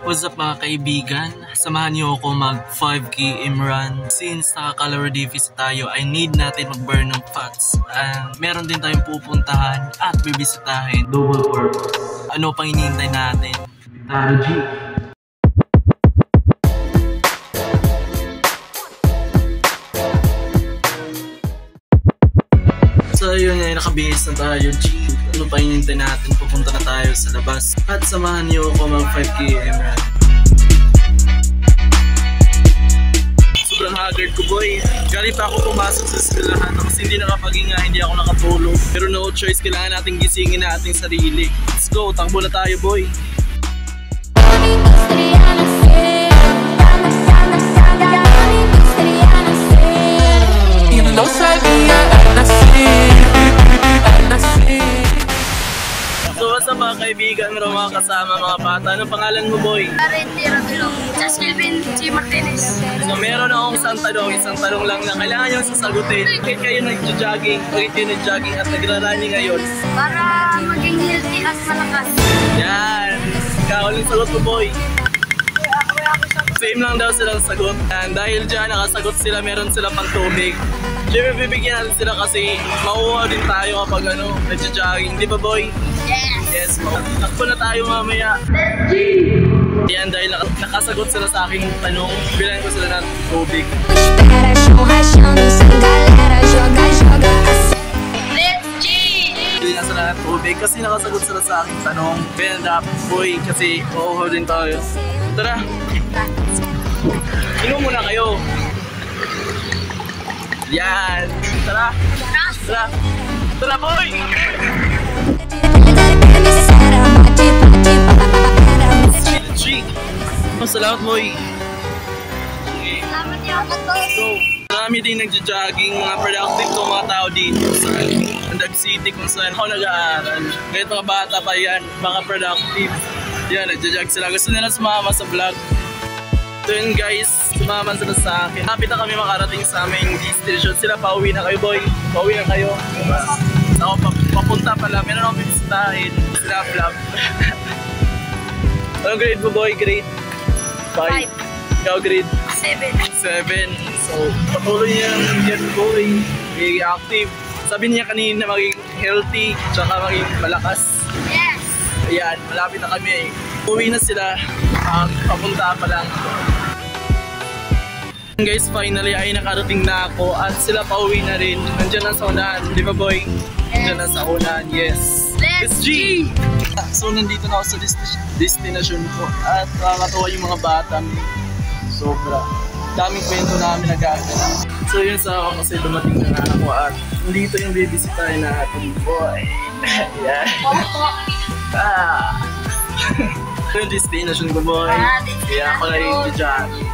What's up mga kaibigan? Samahan niyo ako mag 5 km run. Since naka-calorie deficit tayo, I need natin mag-burn ng fats. And meron din tayong pupuntahan at bibisitahin. Double purpose. Ano pang hinihintay natin? G. So yun nga, nakabihis na tayo, G. Ano pa hinihintay natin? Pupunta na tayo sa labas. At samahan niyo ako mag 5 km run. Sobrang haggard ko, boy. Galing pa ako pumasok sa eskwelahan kasi hindi nakapaghinga, hindi ako nakatulog. Pero no choice, kailangan natin gisingin na ating sarili. Let's go, takbo na tayo, boy. So what's up mga kaibigan, mga kasama, mga bata. Anong pangalan mo, boy? Arete Ravilo. Just Kelvin G. Martinez. So meron akong isang tanong lang na kailangan nyo sasagutin. Bakit kayo nag-jogging? Bakit kayo nag-jogging at nagra-running ngayon? Para maging healthy at malakas. Yan! Kauling sagot mo, boy. Same lang daw silang sagot. And dahil dyan, nakasagot sila, meron sila pang tubig. Siyempre, bibigyan natin sila kasi mauuhaw din tayo kapag nag-jogging. Di ba, boy? Yes! Yes, takbo na tayo mamaya. Yan, dahil nakasagot sila sa aking tanong, bilhan ko sila ng tubig. Let's G! Bilhan sila ng tubig kasi nakasagot sila sa aking tanong. Kaya dapat, boy, kasi mauuhaw din tayo. Tara! Inom muna kayo. Yan! Tara! Tara! Tara, boy! G! Salamat, boy! Salamat niyo ako to. So, marami din nagja-jogging, mga productive to mga tao dito sa Andag City kung saan ako nag-aaral. Kahit mga bata pa yan, mga productive. Yan, nagja-jog sila. Gusto nila sumama sa vlog. So yun guys, sumama sila sa akin. Kapit na kami makarating sa aming destination. Sila, pauwi na kayo, boy. Pauwi na kayo. Ako, papunta pala. Meron akong bibisitahin. Sila vlog. Anong grade mo, boy? Grade 5. Ikaw grade 7. 7. So, patuloy niyang get going, magiging active. Sabi niya kanina maging healthy, tsaka maging malakas. Yes! Ayan, malapit na kami. Uwi na sila. Papunta pa lang. Guys, finally ay nakarating na ako at sila pauwi na rin. Nandiyan na sa unahan, di ba, boy? Nandiyan na sa unahan, yes. Let's G! So, nandito na ako sa destination ko at nakakatawa yung mga bata. Sobra. Daming kwento namin nagagawa. So yun sa ako kasi dumating na ako at nandito yung bibisitahin natin, boy. Yan. Yung destination ko, boy. Kaya ako na yung jogging.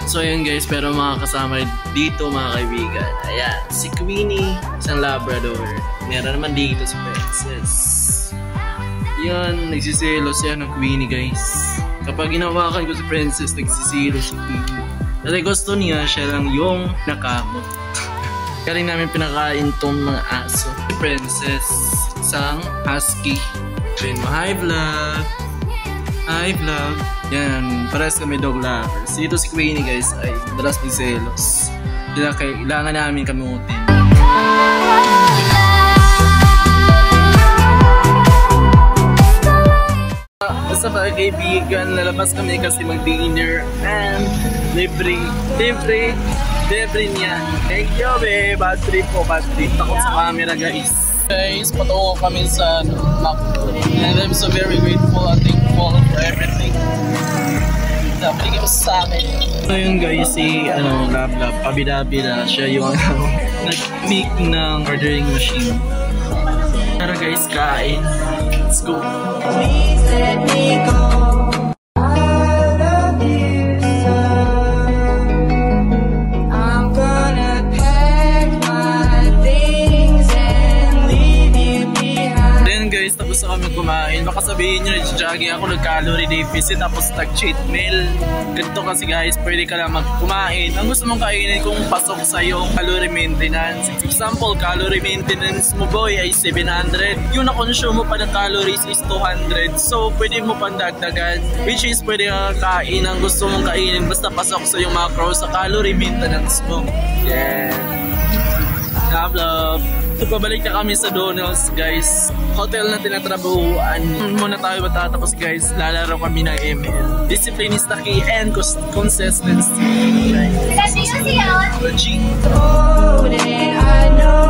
So yun guys, pero mga kasama dito mga kaibigan. Ayan, si Queenie, isang Labrador. Meron naman dito si Princess. Yan, nagsisilos yan ng Queenie guys. Kapag ginawakan ko si Princess, nagsisilos si Queenie. Kasi gusto niya, siya lang yung nakamot. Kaya rin namin pinakain tong mga aso. Si Princess, isang husky. Then, hi vlog! Hi vlog! Yan, pares kami dog lovers. Dito si Queenie guys ay madalas magselos. Kailangan namin kamutin. Basta mga kaibigan, lalabas kami kasi mag-dinner and libre niya. Thank you, babe. Bad trip po, bad trip. Takot sa camera, guys. Guys, patungo kami sa Macdo. And I'm so very grateful and thankful for everything. Balik mo sa akin. So yun guys, si Lab, pabidabi na siya yung nag-make ng ordering machine. Tara guys, kain. Let's go. Please let me go. I love you so. I'm gonna pack my things and leave you behind. Then guys, tapos na kami kumain. Baka sabihin nyo, lagi ako nag-calorie deficit tapos nag-cheat meal. Ganito kasi guys, pwede ka lang kumain. Ang gusto mong kainin kung pasok sa yung calorie maintenance. Example, calorie maintenance mo boy ay 700. Yung na-consume mo pa ng calories is 200. So, pwede mo pandagdagan. Which is pwede ka kain ang gusto mong kainin basta pasok sa yung macro sa calorie maintenance mo. Yeah. Love. So, pabalik na kami sa Donald's, guys. Hotel na tinatrabahuan. Muna tayo matatapos, guys. Lalaro kami ng ML. Discipline is the key and consistency. Right? Kasi yun siya. G. I know